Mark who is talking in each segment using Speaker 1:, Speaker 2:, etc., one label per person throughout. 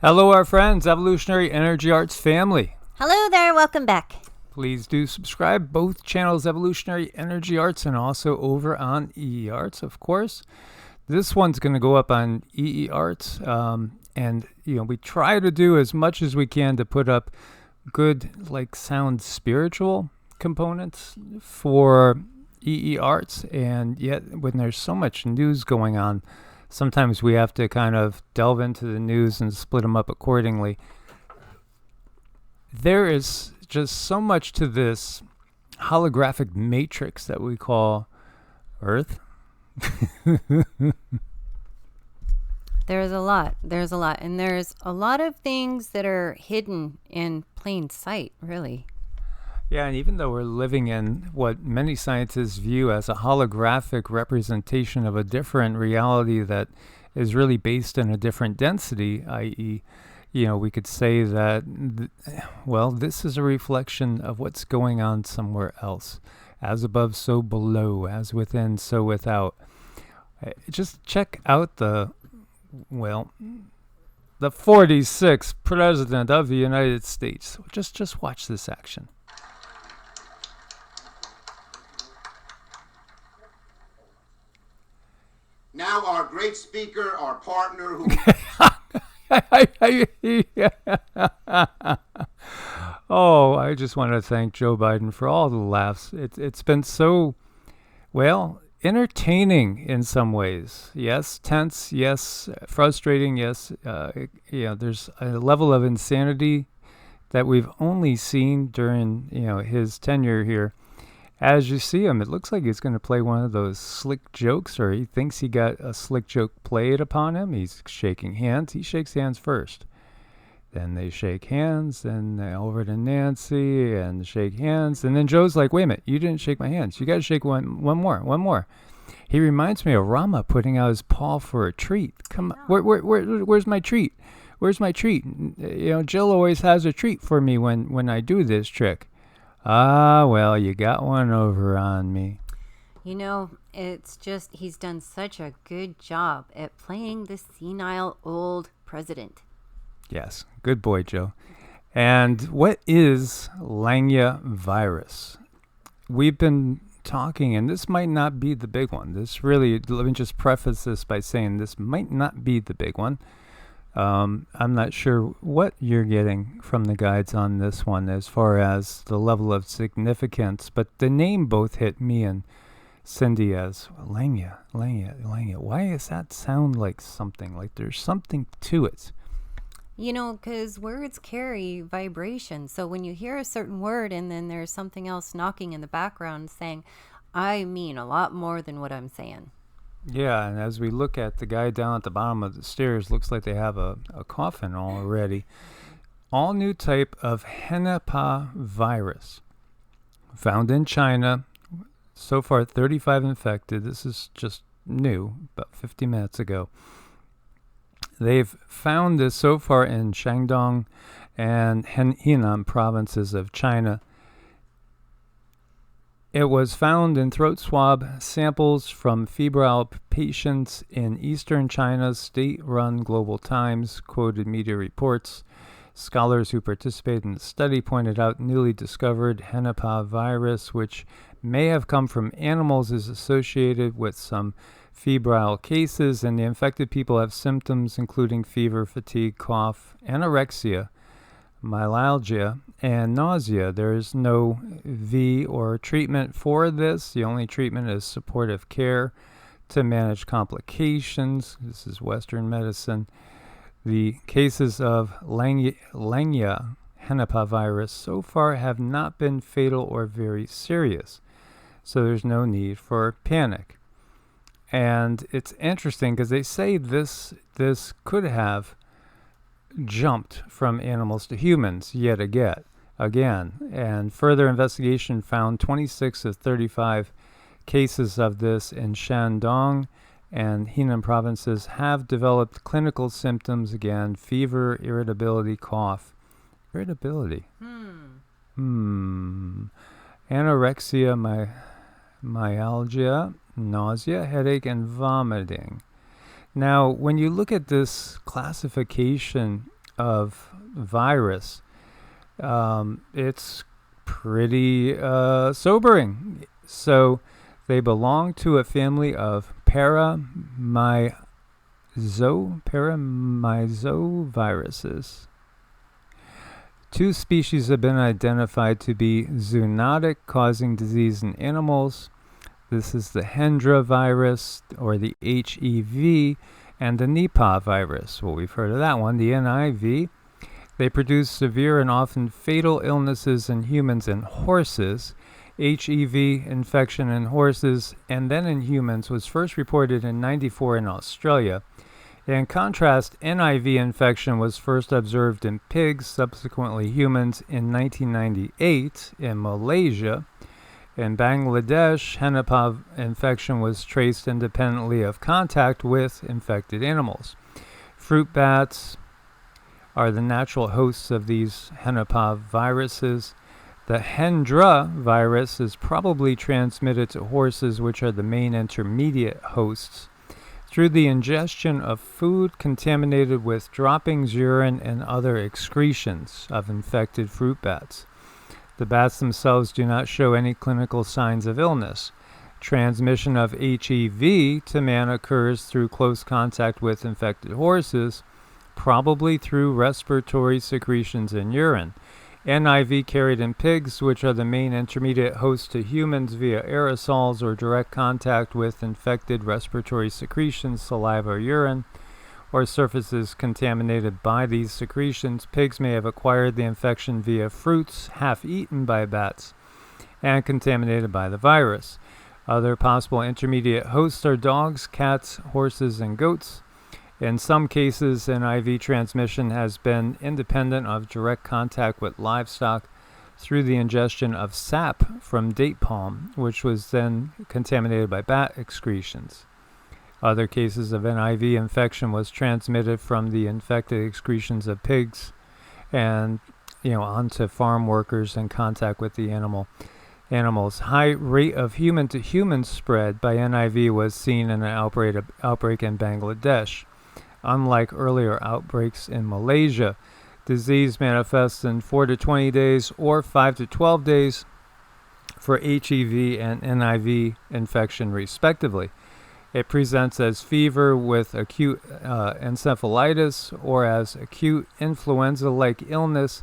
Speaker 1: Hello, our friends, Evolutionary Energy Arts family.
Speaker 2: Hello there, welcome back.
Speaker 1: Please do subscribe. Both channels, Evolutionary Energy Arts and also over on EEARTS, of course. This one's going to go up on EEARTS. And, we try to do as much as we can to put up good, sound spiritual components for EEARTS. And yet, when there's so much news going on, sometimes we have to kind of delve into the news and split them up accordingly. There is just so much to this holographic matrix that we call Earth.
Speaker 2: There's a lot. And there's a lot of things that are hidden in plain sight, really.
Speaker 1: Yeah, and even though we're living in what many scientists view as a holographic representation of a different reality that is really based in a different density, i.e., we could say that, this is a reflection of what's going on somewhere else. As above, so below. As within, so without. Just check out the 46th President of the United States. Just watch this action.
Speaker 3: Now our great speaker, our partner who...
Speaker 1: Oh, I just want to thank Joe Biden for all the laughs. It's been so, entertaining in some ways. Yes, tense. Yes, frustrating. Yes, there's a level of insanity that we've only seen during, his tenure here. As you see him, it looks like he's going to play one of those slick jokes, or he thinks he got a slick joke played upon him. He's shaking hands. He shakes hands first. Then they shake hands, then over to Nancy and shake hands. And then Joe's like, wait a minute, you didn't shake my hands. You got to shake one more. He reminds me of Rama putting out his paw for a treat. Come on, where's my treat? Where's my treat? Jill always has a treat for me when I do this trick. Ah, well, you got one over on me.
Speaker 2: It's just he's done such a good job at playing the senile old president.
Speaker 1: Yes, good boy, Joe. And what is Langya virus? We've been talking, and this might not be the big one. Let me just preface this by saying this might not be the big one. I'm not sure what you're getting from the guides on this one as far as the level of significance, but the name both hit me and Cindy as Langya. Why does that sound like something? Like there's something to it.
Speaker 2: Because words carry vibration. So when you hear a certain word and then there's something else knocking in the background saying, I mean a lot more than what I'm saying.
Speaker 1: Yeah, and as we look at the guy down at the bottom of the stairs, looks like they have a coffin already. All new type of Hennepin virus. Found in China. So far, 35 infected. This is just new, about 50 minutes ago. They've found this so far in Shandong and Henan provinces of China. It was found in throat swab samples from febrile patients in eastern China's state-run Global Times, quoted media reports. Scholars who participated in the study pointed out newly discovered Hennepin virus, which may have come from animals, is associated with some febrile cases, and the infected people have symptoms including fever, fatigue, cough, anorexia, myalgia, and nausea. There is no V or treatment for this. The only treatment is supportive care to manage complications. This is Western medicine. The cases of Langya Hennepin virus so far have not been fatal or very serious, so there's no need for panic. And it's interesting because they say this could have jumped from animals to humans yet again. And further investigation found 26 of 35 cases of this in Shandong and Henan provinces have developed clinical symptoms again: fever, irritability, cough. Irritability. Anorexia, myalgia, nausea, headache, and vomiting. Now, when you look at this classification of virus. It's pretty sobering. So they belong to a family of paramyxoviruses. 2 species have been identified to be zoonotic, causing disease in animals. This is the Hendra virus, or the HEV, and the Nipah virus. Well, we've heard of that one, the NIV. They produce severe and often fatal illnesses in humans and horses. HEV infection in horses and then in humans was first reported in 1994 in Australia. In contrast, NIV infection was first observed in pigs, subsequently humans, in 1998 in Malaysia. In Bangladesh, Nipah infection was traced independently of contact with infected animals. Fruit bats are the natural hosts of these Nipah viruses. The Hendra virus is probably transmitted to horses, which are the main intermediate hosts, through the ingestion of food contaminated with droppings, urine, and other excretions of infected fruit bats. The bats themselves do not show any clinical signs of illness. Transmission of HEV to man occurs through close contact with infected horses, probably through respiratory secretions in urine. NIV carried in pigs, which are the main intermediate host to humans, via aerosols or direct contact with infected respiratory secretions, saliva or urine, or surfaces contaminated by these secretions. Pigs may have acquired the infection via fruits half eaten by bats and contaminated by the virus. Other possible intermediate hosts are dogs, cats, horses, and goats. In some cases, NIV transmission has been independent of direct contact with livestock through the ingestion of sap from date palm, which was then contaminated by bat excretions. Other cases of NIV infection was transmitted from the infected excretions of pigs and onto farm workers in contact with the animals. High rate of human-to-human spread by NIV was seen in an outbreak in Bangladesh. Unlike earlier outbreaks in Malaysia, disease manifests in 4 to 20 days or 5 to 12 days for HEV and NIV infection, respectively. It presents as fever with acute encephalitis or as acute influenza-like illness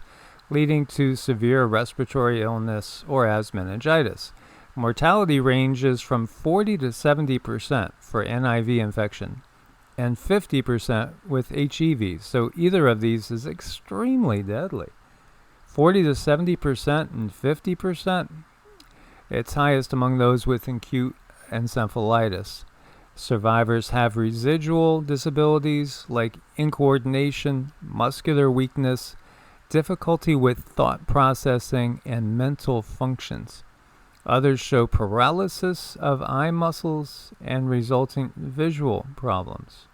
Speaker 1: leading to severe respiratory illness or as meningitis. Mortality ranges from 40 to 70% for NIV infection and 50% with HEV. So either of these is extremely deadly. 40 to 70% and 50%. It's highest among those with acute encephalitis. Survivors have residual disabilities like incoordination, muscular weakness, difficulty with thought processing, and mental functions. Others show paralysis of eye muscles and resulting visual problems.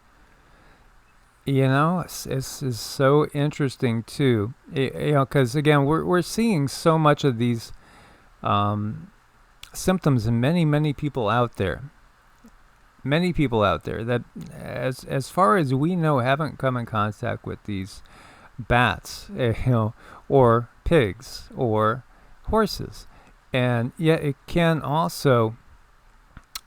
Speaker 1: This is so interesting too. Because again, we're seeing so much of these symptoms in many people out there. Many people out there that, as far as we know, haven't come in contact with these bats, or pigs or horses. And yet it can also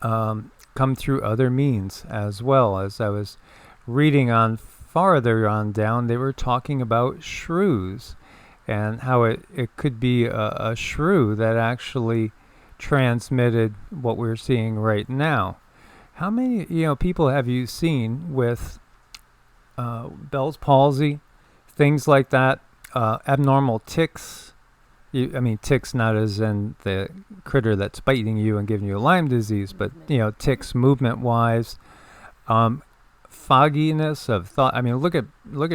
Speaker 1: come through other means as well. As I was reading on farther on down, they were talking about shrews and how it could be a shrew that actually transmitted what we're seeing right now. How many people have you seen with Bell's palsy, things like that, abnormal ticks? Ticks not as in the critter that's biting you and giving you Lyme disease, but ticks movement-wise, fogginess of thought. Look at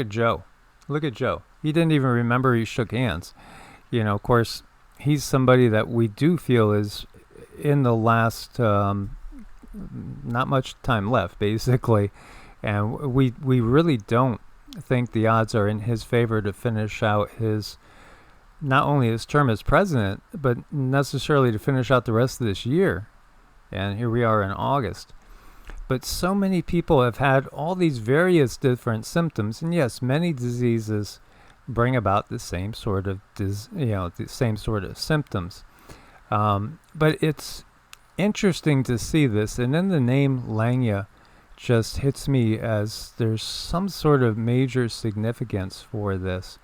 Speaker 1: Joe. Look at Joe. He didn't even remember he shook hands. Of course, he's somebody that we do feel is in the last not much time left, basically, and we really don't think the odds are in his favor to finish out his. Not only his term as president, but necessarily to finish out the rest of this year. And here we are in August. But so many people have had all these various different symptoms, and yes, many diseases bring about the same sort of the same sort of symptoms. But it's interesting to see this, and then the name Langya just hits me as there's some sort of major significance for this.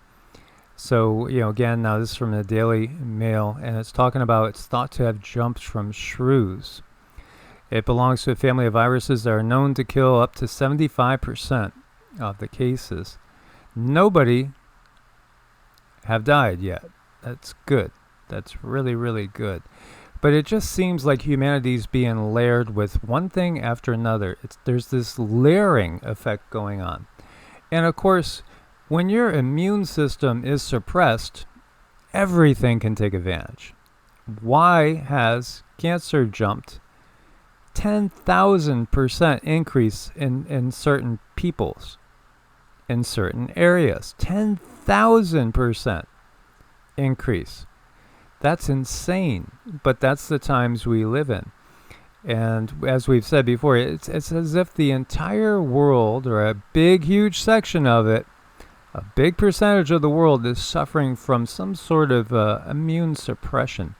Speaker 1: So, again, now this is from the Daily Mail, and it's talking about it's thought to have jumped from shrews. It belongs to a family of viruses that are known to kill up to 75% of the cases. Nobody have died yet. That's good. That's really, really good. But it just seems like humanity's being layered with one thing after another. There's this layering effect going on. And of course, when your immune system is suppressed, everything can take advantage. Why has cancer jumped 10,000% increase in certain peoples, in certain areas? 10,000% increase. That's insane, but that's the times we live in. And as we've said before, it's as if the entire world, or a big, huge section of it, a big percentage of the world is suffering from some sort of immune suppression.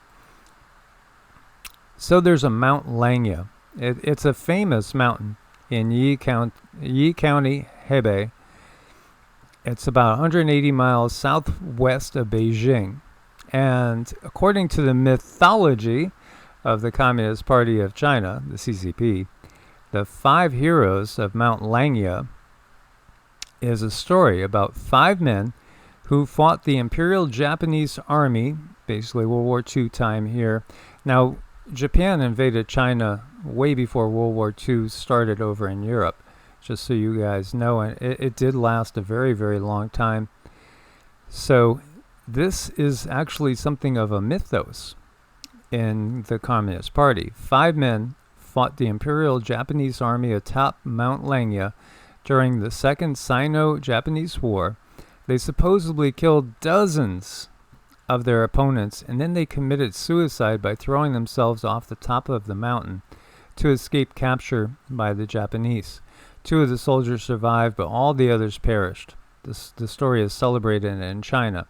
Speaker 1: So there's a Mount Langya. It's a famous mountain in Yi County, Hebei. It's about 180 miles southwest of Beijing. And according to the mythology of the Communist Party of China, the CCP, the 5 heroes of Mount Langya is a story about 5 men who fought the Imperial Japanese Army, basically World War II time here. Now, Japan invaded China way before World War II started over in Europe, just so you guys know. And it did last a very, very long time. So this is actually something of a mythos in the Communist Party. 5 men fought the Imperial Japanese Army atop Mount Langya during the Second Sino-Japanese War. They supposedly killed dozens of their opponents, and then they committed suicide by throwing themselves off the top of the mountain to escape capture by the Japanese. 2 of the soldiers survived, but all the others perished. The story is celebrated in China.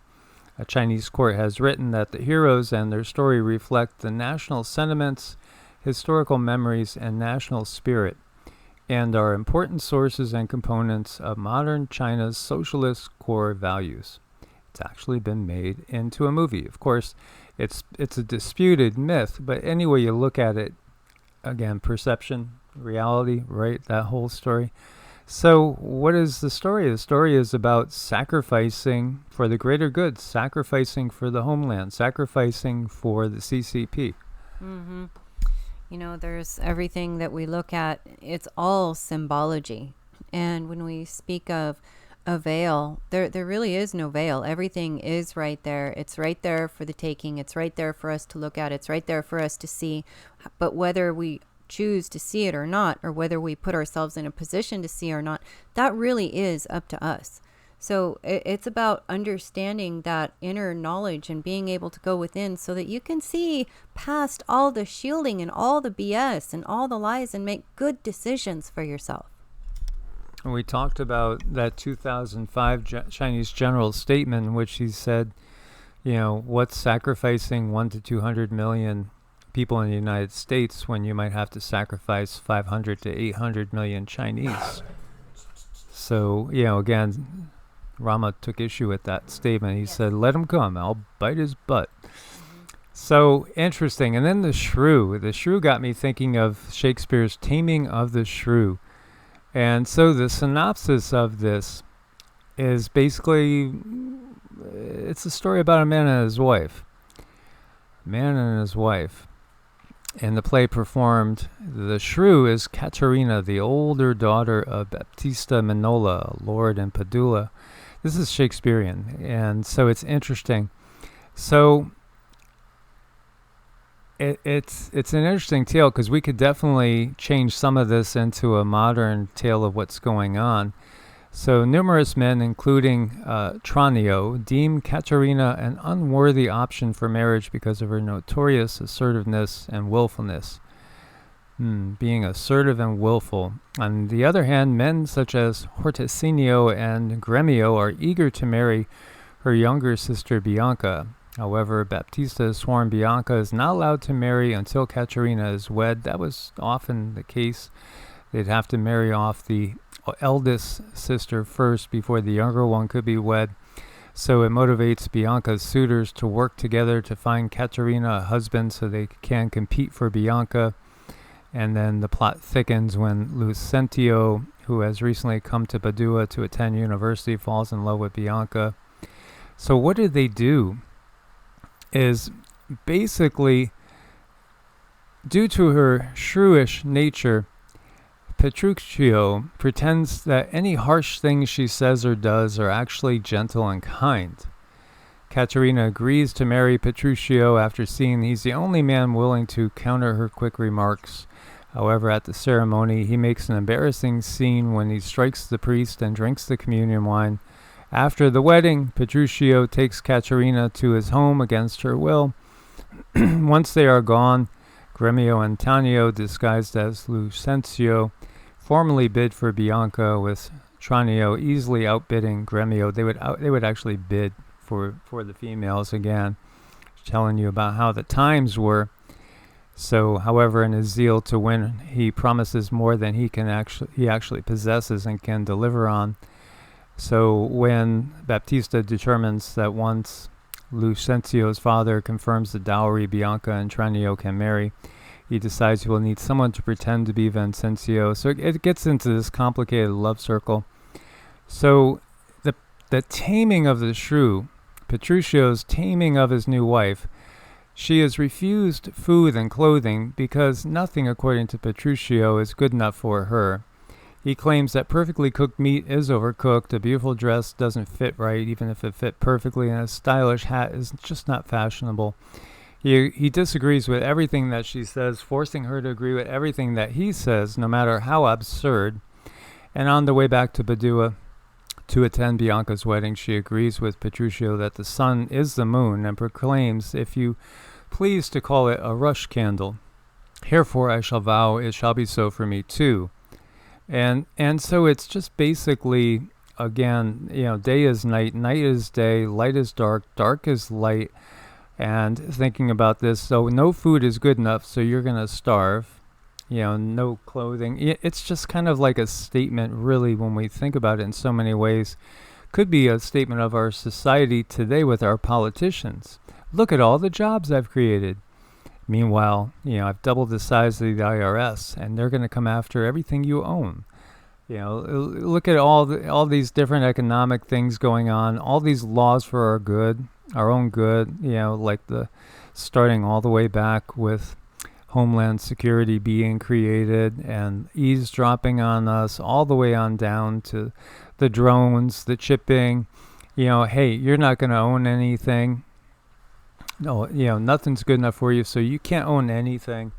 Speaker 1: A Chinese court has written that the heroes and their story reflect the national sentiments, historical memories, and national spirit, and are important sources and components of modern China's socialist core values. It's actually been made into a movie. Of course, it's a disputed myth, but any way you look at it, again, perception, reality, right? That whole story. So what is the story? The story is about sacrificing for the greater good, sacrificing for the homeland, sacrificing for the CCP.
Speaker 2: Mm-hmm. There's everything that we look at, it's all symbology. And when we speak of a veil, there really is no veil. Everything is right there. It's right there for the taking. It's right there for us to look at. It's right there for us to see. But whether we choose to see it or not, or whether we put ourselves in a position to see or not, that really is up to us. So it's about understanding that inner knowledge and being able to go within so that you can see past all the shielding and all the BS and all the lies and make good decisions for yourself.
Speaker 1: We talked about that 2005 Chinese general's statement in which he said, what's sacrificing 1 to 200 million people in the United States when you might have to sacrifice 500 to 800 million Chinese. So, again, Rama took issue with that statement. He said, let him come. I'll bite his butt. So interesting. And then the shrew. The shrew got me thinking of Shakespeare's Taming of the Shrew. And so the synopsis of this is basically, it's a story about a man and his wife. Man and his wife. In the play performed, the shrew is Caterina, the older daughter of Baptista Minola, Lord in Padula. This is Shakespearean, and so it's interesting. So it's an interesting tale because we could definitely change some of this into a modern tale of what's going on. So numerous men, including Tranio, deem Caterina an unworthy option for marriage because of her notorious assertiveness and willfulness. being assertive and willful. On the other hand, men such as Hortensinio and Gremio are eager to marry her younger sister Bianca. However, Baptista has sworn Bianca is not allowed to marry until Caterina is wed. That was often the case. They'd have to marry off the eldest sister first before the younger one could be wed. So it motivates Bianca's suitors to work together to find Caterina a husband so they can compete for Bianca. And then the plot thickens when Lucentio, who has recently come to Padua to attend university, falls in love with Bianca. So what do? Is basically, due to her shrewish nature, Petruchio pretends that any harsh things she says or does are actually gentle and kind. Caterina agrees to marry Petruchio after seeing he's the only man willing to counter her quick remarks. However, at the ceremony, he makes an embarrassing scene when he strikes the priest and drinks the communion wine. After the wedding, Petruchio takes Caterina to his home against her will. Once they are gone, Gremio and Tanio, disguised as Lucentio, formally bid for Bianca, with Tranio easily outbidding Gremio. They would actually bid for the females again, telling you about how the times were. So, however, in his zeal to win, he promises more than he actually possesses and can deliver on. So when Baptista determines that once Lucentio's father confirms the dowry Bianca and Tranio can marry, he decides he will need someone to pretend to be Vincencio. So it gets into this complicated love circle. So the taming of the shrew, Petruchio's taming of his new wife, she is refused food and clothing because nothing, according to Petruchio, is good enough for her. He claims that perfectly cooked meat is overcooked, a beautiful dress doesn't fit right, even if it fit perfectly, and a stylish hat is just not fashionable. He disagrees with everything that she says, forcing her to agree with everything that he says, no matter how absurd. And on the way back to Padua to attend Bianca's wedding, she agrees with Petruchio that the sun is the moon and proclaims, if you please to call it a rush candle, herefore I shall vow it shall be so for me too. And so it's just basically, again, day is night, night is day, light is dark, dark is light. And thinking about this, so no food is good enough, so you're going to starve. No clothing. It's just kind of like a statement, really, when we think about it in so many ways. Could be a statement of our society today with our politicians. Look at all the jobs I've created. Meanwhile, I've doubled the size of the IRS, and they're going to come after everything you own. Look at all these different economic things going on, all these laws for our good, our own good, like the starting all the way back with Homeland Security being created and eavesdropping on us, all the way on down to the drones, the chipping. Hey, you're not going to own anything. No, nothing's good enough for you, so you can't own anything.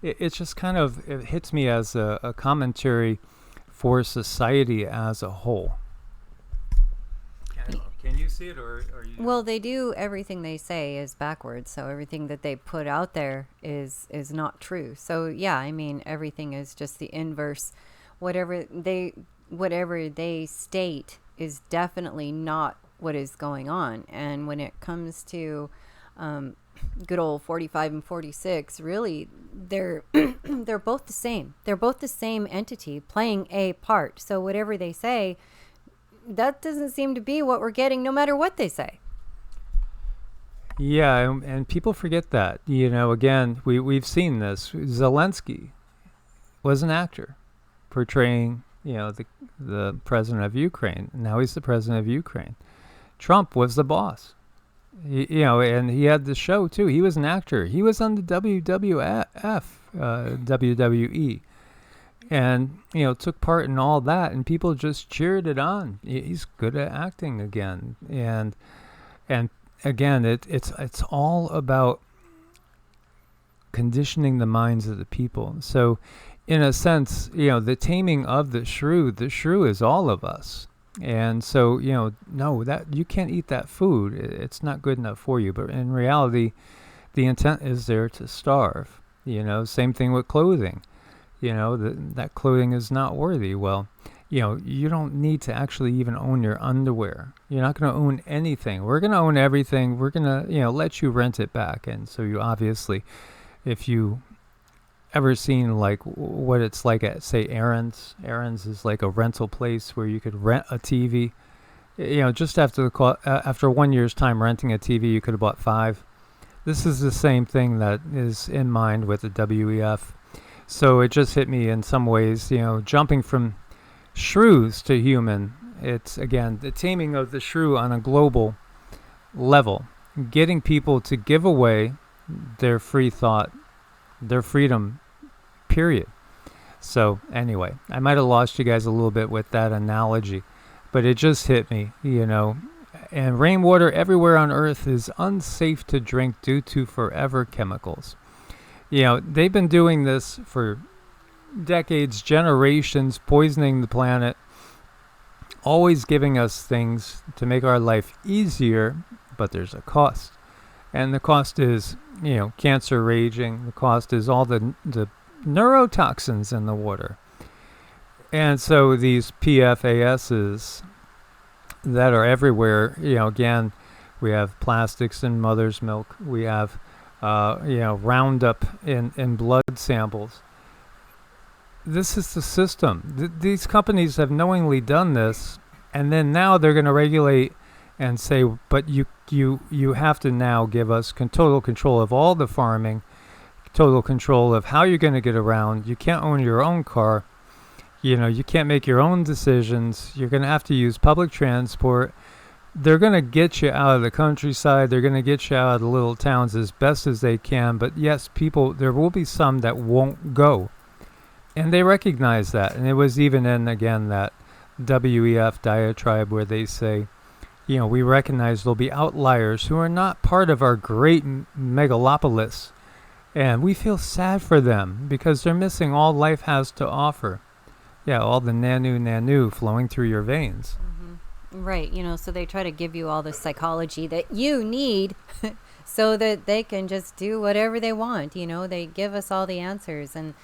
Speaker 1: It's just kind of, it hits me as a commentary for society as a whole. Can you see it, or you?
Speaker 2: Well, they do everything they say is backwards, so everything that they put out there is not true. So yeah, everything is just the inverse. Whatever they state is definitely not what is going on. And when it comes to good old 45 and 46, really, they're they're both the same. They're both the same entity playing a part. So whatever they say, that doesn't seem to be what we're getting, no matter what they say.
Speaker 1: Yeah, and people forget that. Again, we've seen this. Zelensky was an actor portraying, the president of Ukraine. Now he's the president of Ukraine. Trump was the boss. And he had the show too. He was an actor. He was on the WWE, and took part in all that, and people just cheered it on. He's good at acting again, and again, it's all about conditioning the minds of the people. So, in a sense, the taming of the shrew is all of us. And so, no, that you can't eat that food. It's not good enough for you. But in reality, the intent is there to starve. Same thing with clothing. that clothing is not worthy. Well, you don't need to actually even own your underwear. You're not going to own anything. We're going to own everything. We're going to, let you rent it back. And so you obviously, if you ever seen like what it's like at, say, Aaron's is like a rental place where you could rent a TV. Just after after 1 year's time renting a TV, you could have bought 5. This is the same thing that is in mind with the WEF. So it just hit me in some ways, jumping from shrews to human. It's, again, the taming of the shrew on a global level, getting people to give away their free thought, their freedom, period. So anyway, I might have lost you guys a little bit with that analogy, but it just hit me, And rainwater everywhere on Earth is unsafe to drink due to forever chemicals. They've been doing this for decades, generations, poisoning the planet, always giving us things to make our life easier, but there's a cost. And the cost is, cancer raging. The cost is all the neurotoxins in the water. And so these PFASs that are everywhere, again, we have plastics in mother's milk. We have, Roundup in blood samples. This is the system. These companies have knowingly done this, and then now they're going to regulate and say, but you have to now give us total control of all the farming, total control of how you're going to get around. You can't own your own car. You can't make your own decisions. You're going to have to use public transport. They're going to get you out of the countryside. They're going to get you out of the little towns as best as they can. But yes, there will be some that won't go. And they recognize that. And it was even in, again, that WEF diatribe where they say, we recognize there'll be outliers who are not part of our great megalopolis. And we feel sad for them because they're missing all life has to offer. Yeah, all the nanu flowing through your veins.
Speaker 2: Mm-hmm. Right. So they try to give you all the psychology that you need so that they can just do whatever they want. They give us all the answers and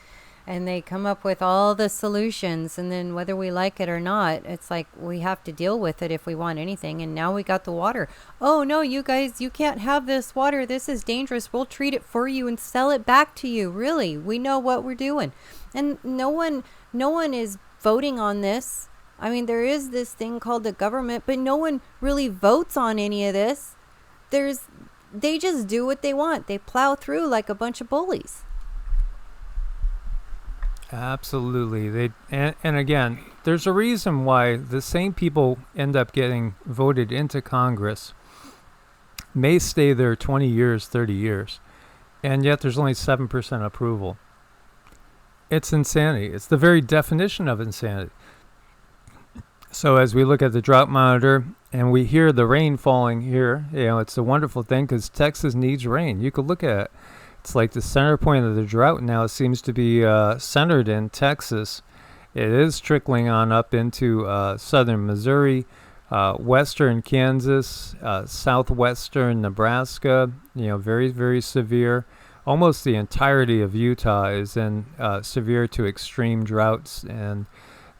Speaker 2: they come up with all the solutions. And then whether we like it or not, it's like we have to deal with it if we want anything. And now we got the water. Oh, no, you guys, you can't have this water. This is dangerous. We'll treat it for you and sell it back to you. Really, we know what we're doing. And no one is voting on this. I mean, there is this thing called the government, but no one really votes on any of this. They just do what they want. They plow through like a bunch of bullies.
Speaker 1: Absolutely. And again, there's a reason why the same people end up getting voted into Congress, may stay there 20 years, 30 years, and yet there's only 7% approval. It's insanity. It's the very definition of insanity. So as we look at the drought monitor and we hear the rain falling here, it's a wonderful thing because Texas needs rain. You could look at it. It's like the center point of the drought now seems to be centered in Texas. It is trickling on up into southern Missouri, western Kansas, southwestern Nebraska, very, very severe. Almost the entirety of Utah is in severe to extreme droughts, and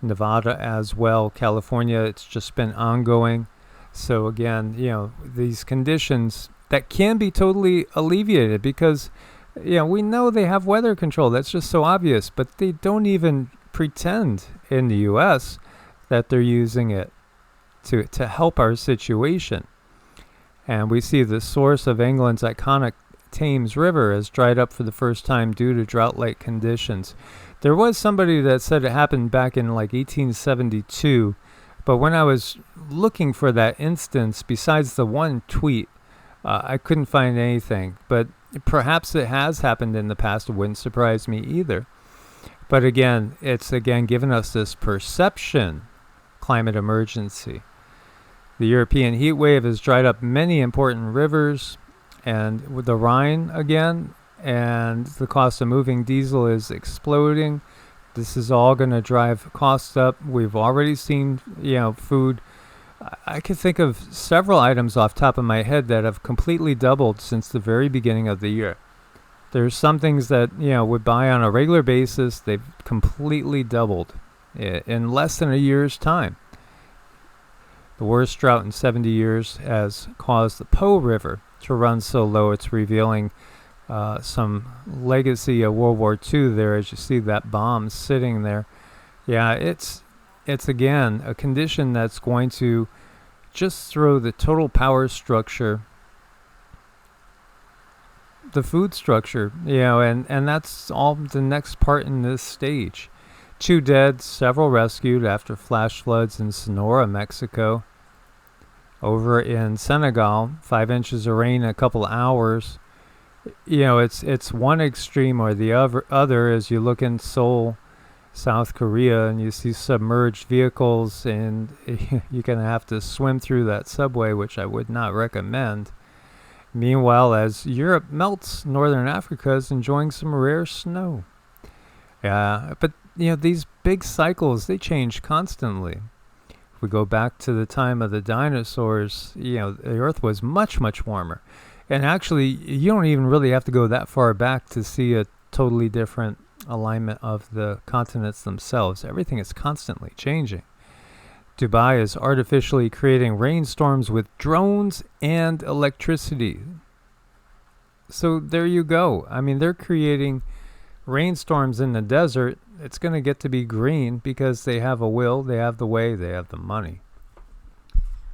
Speaker 1: Nevada as well. California, it's just been ongoing. So again, these conditions that can be totally alleviated because, we know they have weather control. That's just so obvious, but they don't even pretend in the U.S. that they're using it to help our situation. And we see the source of England's iconic Thames River has dried up for the first time due to drought-like conditions. There was somebody that said it happened back in like 1872, but when I was looking for that instance, besides the one tweet, I couldn't find anything. But perhaps it has happened in the past. It wouldn't surprise me either. But again, it's given us this perception climate emergency. The European heat wave has dried up many important rivers, and with the Rhine again, and the cost of moving diesel is exploding. This is all going to drive costs up. We've already seen, food. I could think of several items off top of my head that have completely doubled since the very beginning of the year. There's some things that, would buy on a regular basis. They've completely doubled in less than a year's time. The worst drought in 70 years has caused the Po River to run so low. It's revealing some legacy of World War II there, as you see that bomb sitting there. Yeah, it's again a condition that's going to just throw the total power structure, the food structure, and that's all the next part in this stage. 2 dead, several rescued after flash floods in Sonora, Mexico. Over in Senegal, 5 inches of rain in a couple hours. It's one extreme or the other as you look in Seoul, South Korea, and you see submerged vehicles, and you're going to have to swim through that subway, which I would not recommend. Meanwhile, as Europe melts, Northern Africa is enjoying some rare snow. Yeah, but these big cycles, they change constantly. We go back to the time of the dinosaurs, the Earth was much, much warmer. And actually, you don't even really have to go that far back to see a totally different alignment of the continents themselves. Everything is constantly changing. Dubai is artificially creating rainstorms with drones and electricity. So there you go. I mean, they're creating rainstorms in the desert. It's going to get to be green because they have a will, they have the way, they have the money.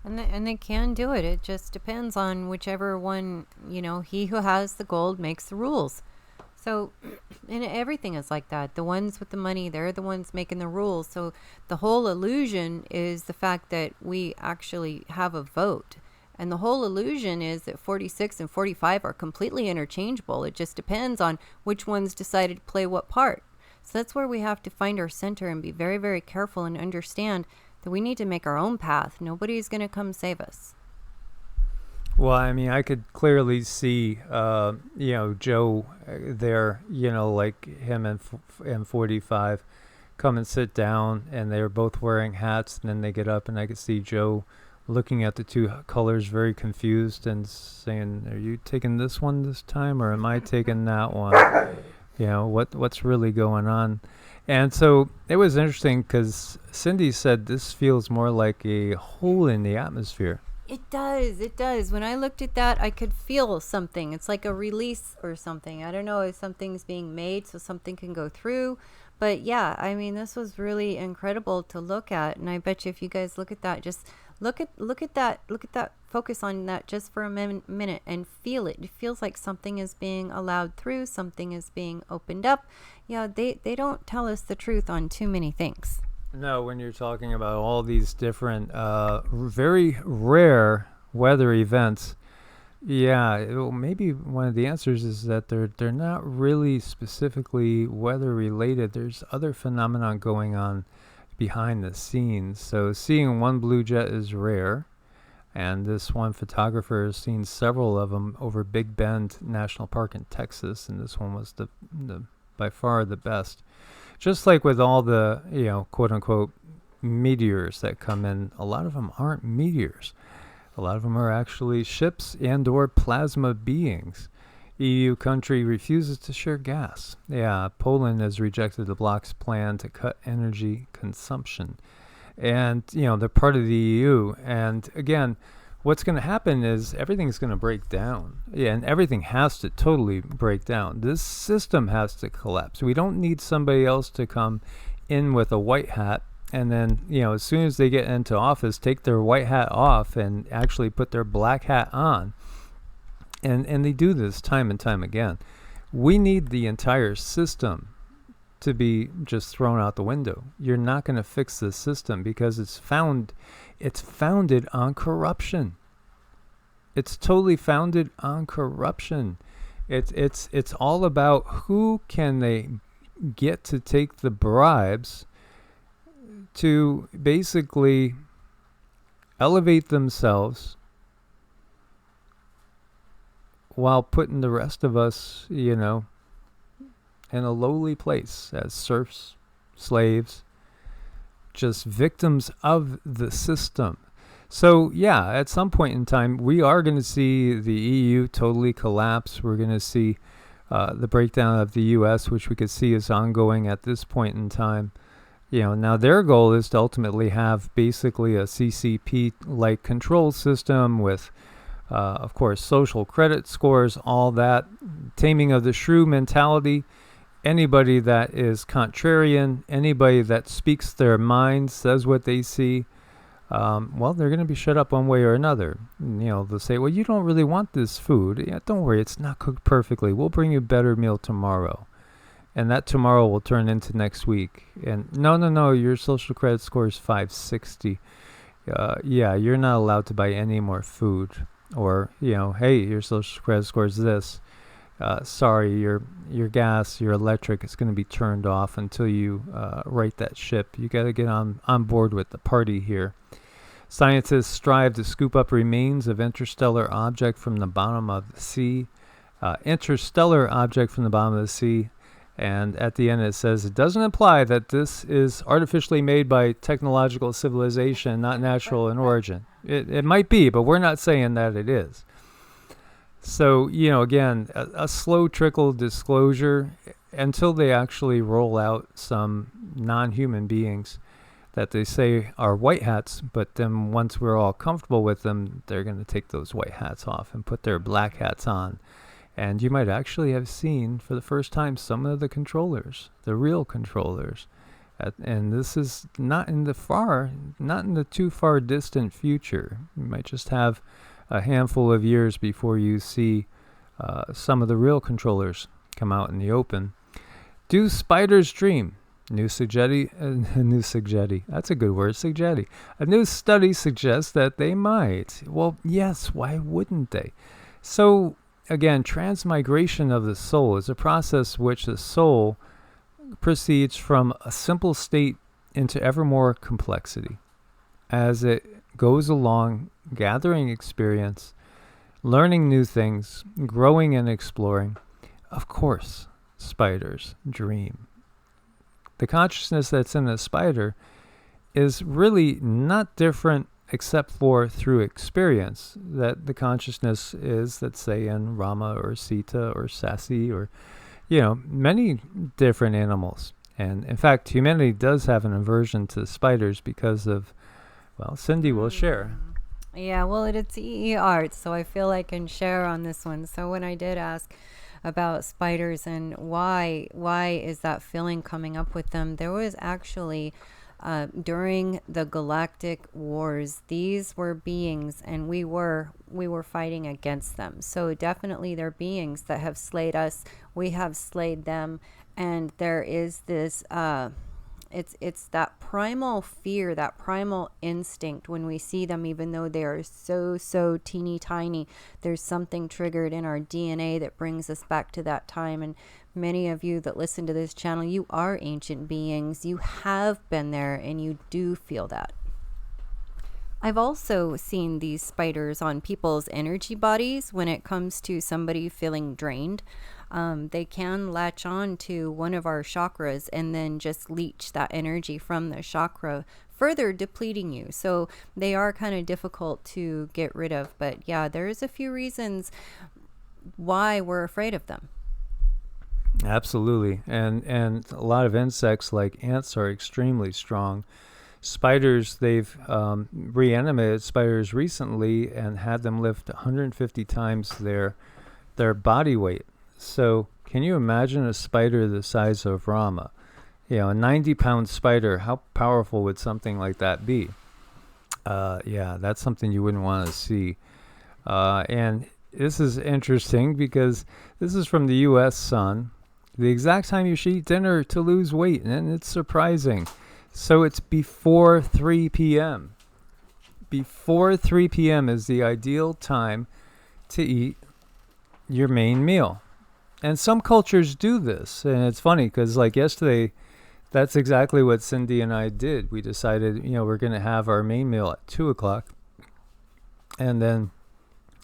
Speaker 2: And they can do it. It just depends on whichever one, he who has the gold makes the rules. So, and everything is like that. The ones with the money, they're the ones making the rules. So the whole illusion is the fact that we actually have a vote. And the whole illusion is that 46 and 45 are completely interchangeable. It just depends on which ones decided to play what part. So that's where we have to find our center and be very, very careful and understand that we need to make our own path. Nobody's going to come save us.
Speaker 1: Well, I mean, I could clearly see, Joe there, like him and 45 come and sit down, and they're both wearing hats, and then they get up, and I could see Joe looking at the 2 colors very confused and saying, are you taking this one this time, or am I taking that one? What's really going on? And so it was interesting because Cindy said this feels more like a hole in the atmosphere.
Speaker 2: It does. When I looked at that, I could feel something. It's like a release or something. I don't know if something's being made so something can go through. But yeah, I mean, this was really incredible to look at. And I bet you if you guys look at that, just look at that, focus on that just for a minute and feel it. It feels like something is being allowed through, something is being opened up. They don't tell us the truth on too many things.
Speaker 1: No, when you're talking about all these different, very rare weather events, maybe one of the answers is that they're not really specifically weather related. There's other phenomenon going on behind the scenes. So seeing one blue jet is rare, and this one photographer has seen several of them over Big Bend National Park in Texas, and this one was the by far the best. Just like with all the, quote-unquote meteors that come in, a lot of them aren't meteors. A lot of them are actually ships and or plasma beings. EU country refuses to share gas. Poland has rejected the bloc's plan to cut energy consumption. And, they're part of the EU. And, again, what's going to happen is everything's going to break down. And everything has to totally break down. This system has to collapse. We don't need somebody else to come in with a white hat and then, as soon as they get into office, take their white hat off and actually put their black hat on. And they do this time and time again. We need the entire system to be just thrown out the window. You're not going to fix the system because it's founded on corruption. It's totally founded on corruption. It's all about who can they get to take the bribes to basically elevate themselves while putting the rest of us, in a lowly place as serfs, slaves, just victims of the system. So, at some point in time, we are going to see the EU totally collapse. We're going to see the breakdown of the U.S., which we could see is ongoing at this point in time. Now their goal is to ultimately have basically a CCP-like control system with, of course, social credit scores, all that, taming of the shrew mentality. Anybody that is contrarian, anybody that speaks their mind, says what they see, well, they're going to be shut up one way or another. They'll say, well, you don't really want this food. Yeah, don't worry, it's not cooked perfectly. We'll bring you a better meal tomorrow. And that tomorrow will turn into next week. And no, your social credit score is 560. Yeah, you're not allowed to buy any more food. Or, hey, your social credit score is this. Sorry, your gas, your electric is going to be turned off until you right that ship. You got to get on board with the party here. Scientists strive to scoop up remains of interstellar object from the bottom of the sea. Interstellar object from the bottom of the sea. And at the end it says, it doesn't imply that this is artificially made by technological civilization, not natural in origin. It might be, but we're not saying that it is. So, again, a slow trickle disclosure until they actually roll out some non-human beings that they say are white hats, but then once we're all comfortable with them, they're going to take those white hats off and put their black hats on. And you might actually have seen for the first time some of the controllers, the real controllers. And this is not in the too far distant future. You might just have a handful of years before you see some of the real controllers come out in the open. Do spiders dream? That's a good word, Suggetti. A new study suggests that they might. Well, yes, why wouldn't they? So, again, transmigration of the soul is a process which the soul proceeds from a simple state into ever more complexity. As it goes along, gathering experience, learning new things, growing and exploring. Of course, spiders dream. The consciousness that's in a spider is really not different except for through experience that the consciousness is, let's say, in Rama or Sita or Sassi or, many different animals. And in fact, humanity does have an aversion to spiders because of, well, Cindy will share.
Speaker 2: Yeah, well, it's EEARTS, so I feel I can share on this one. So when I did ask about spiders and why is that feeling coming up with them, there was actually during the galactic wars, these were beings, and we were fighting against them. So definitely they're beings that have slayed us. We have slayed them, and there is this it's that primal fear, that primal instinct when we see them, even though they are so teeny tiny. There's something triggered in our DNA that brings us back to that time. And many of you that listen to this channel, you are ancient beings. You have been there, and you do feel that. I've also seen these spiders on people's energy bodies when it comes to somebody feeling drained. They can latch on to one of our chakras and then just leech that energy from the chakra, further depleting you. So they are kind of difficult to get rid of. But yeah, there's a few reasons why we're afraid of them.
Speaker 1: Absolutely. And a lot of insects like ants are extremely strong. Spiders, they've reanimated spiders recently and had them lift 150 times their body weight. So can you imagine a spider the size of Rama? A 90-pound spider, how powerful would something like that be? Yeah, that's something you wouldn't want to see. And this is interesting because this is from the U.S. Sun. The exact time you should eat dinner to lose weight, and it's surprising. So it's before 3 p.m. Before 3 p.m. is the ideal time to eat your main meal. And some cultures do this. And it's funny because like yesterday, that's exactly what Cindy and I did. We decided, we're going to have our main meal at 2 o'clock. And then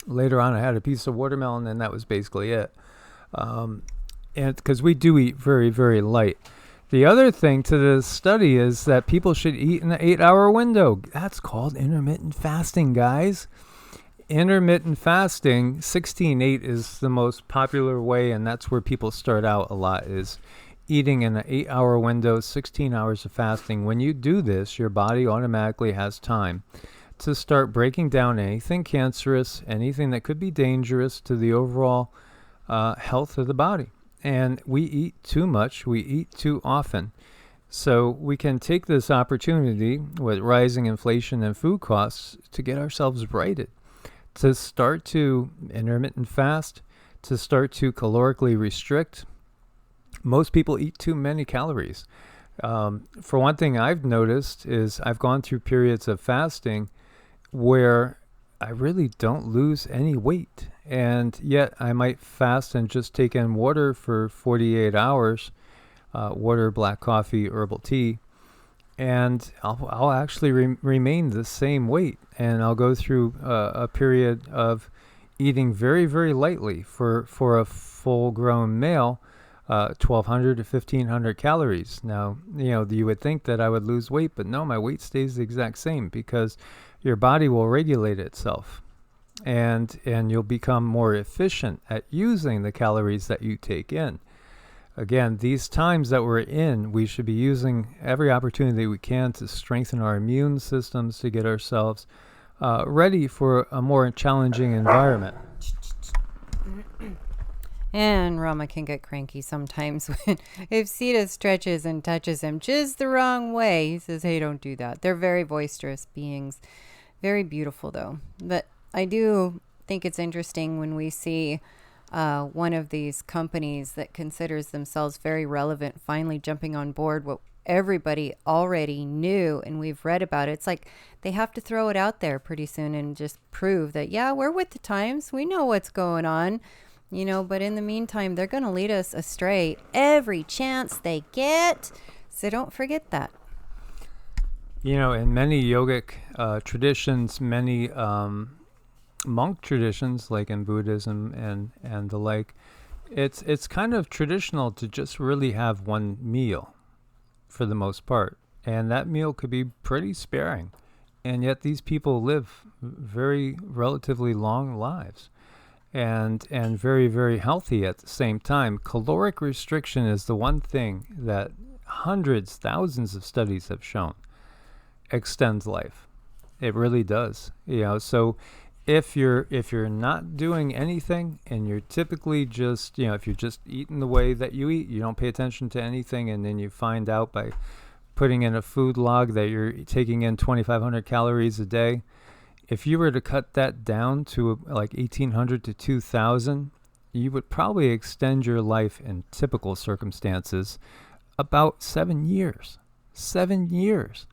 Speaker 1: later on, I had a piece of watermelon, and that was basically it. And because we do eat very, very light. The other thing to this study is that people should eat in an 8-hour window. That's called intermittent fasting, guys. intermittent fasting, 16-8 is the most popular way, and that's where people start out a lot, is eating in an 8-hour window, 16 hours of fasting. When you do this, your body automatically has time to start breaking down anything cancerous, anything that could be dangerous to the overall health of the body. And we eat too much, we eat too often. So we can take this opportunity with rising inflation and food costs to get ourselves righted, to start to intermittent fast, to start to calorically restrict. Most people eat too many calories. For one thing I've noticed is I've gone through periods of fasting where I really don't lose any weight. And yet I might fast and just take in water for 48 hours, water, black coffee, herbal tea, and I'll actually remain the same weight. And I'll go through a period of eating very, very lightly for a full-grown male, 1,200 to 1,500 calories. Now, you would think that I would lose weight, but no, my weight stays the exact same because your body will regulate itself, and you'll become more efficient at using the calories that you take in. Again, these times that we're in, we should be using every opportunity we can to strengthen our immune systems, to get ourselves ready for a more challenging environment.
Speaker 2: And Rama can get cranky sometimes if Sita stretches and touches him just the wrong way. He says, hey, don't do that. They're very boisterous beings. Very beautiful, though. But I do think it's interesting when we see one of these companies that considers themselves very relevant finally jumping on board what everybody already knew and we've read about it. It's like they have to throw it out there pretty soon and just prove that, yeah, we're with the times. We know what's going on. But in the meantime, they're going to lead us astray every chance they get. So don't forget that.
Speaker 1: In many yogic traditions, many monk traditions, like in Buddhism and the like, it's kind of traditional to just really have one meal for the most part. And that meal could be pretty sparing. And yet these people live very relatively long lives. And very, very healthy at the same time. Caloric restriction is the one thing that hundreds, thousands of studies have shown extends life. It really does. So if you're not doing anything and you're typically just, if you're just eating the way that you eat, you don't pay attention to anything, and then you find out by putting in a food log that you're taking in 2,500 calories a day. If you were to cut that down to like 1,800 to 2,000, you would probably extend your life in typical circumstances about 7 years. 7 years.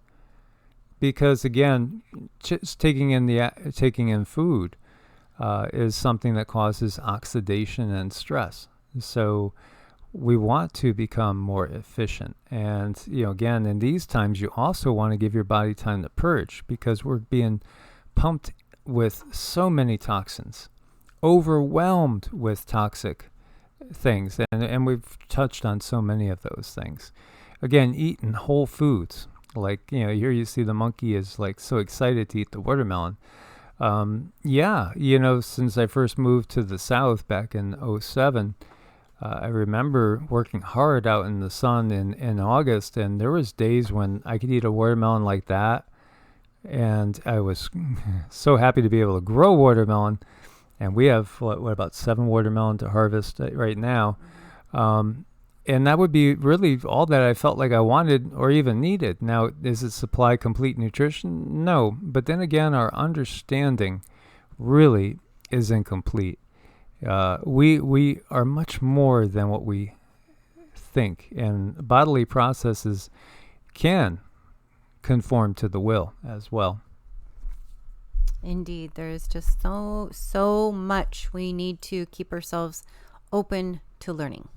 Speaker 1: Because again, just taking in food is something that causes oxidation and stress. So we want to become more efficient. And again, in these times, you also want to give your body time to purge, because we're being pumped with so many toxins, overwhelmed with toxic things, and we've touched on so many of those things. Again, eating whole foods, like here you see the monkey is like so excited to eat the watermelon. Since I first moved to the South back in 2007, I remember working hard out in the sun in August, and there was days when I could eat a watermelon like that. And I was so happy to be able to grow watermelon. And we have, about 7 watermelon to harvest right now. And that would be really all that I felt like I wanted or even needed. Now, does it supply complete nutrition? No. But then again, our understanding really is incomplete. We are much more than what we think. And bodily processes can conform to the will as well.
Speaker 2: Indeed, there is just so much we need to keep ourselves open to learning.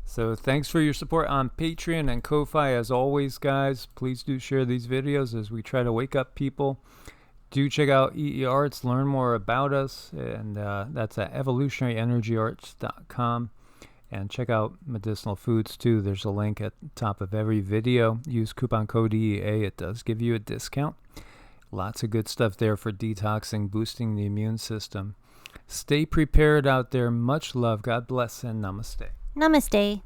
Speaker 1: So thanks for your support on Patreon and Ko-Fi. As always, guys, please do share these videos as we try to wake up people. Do check out EEARTS, learn more about us, and that's at Evolutionaryenergyarts.com. And check out Medicinal Foods, too. There's a link at the top of every video. Use coupon code EEA. It does give you a discount. Lots of good stuff there for detoxing, boosting the immune system. Stay prepared out there. Much love. God bless and namaste.
Speaker 4: Namaste.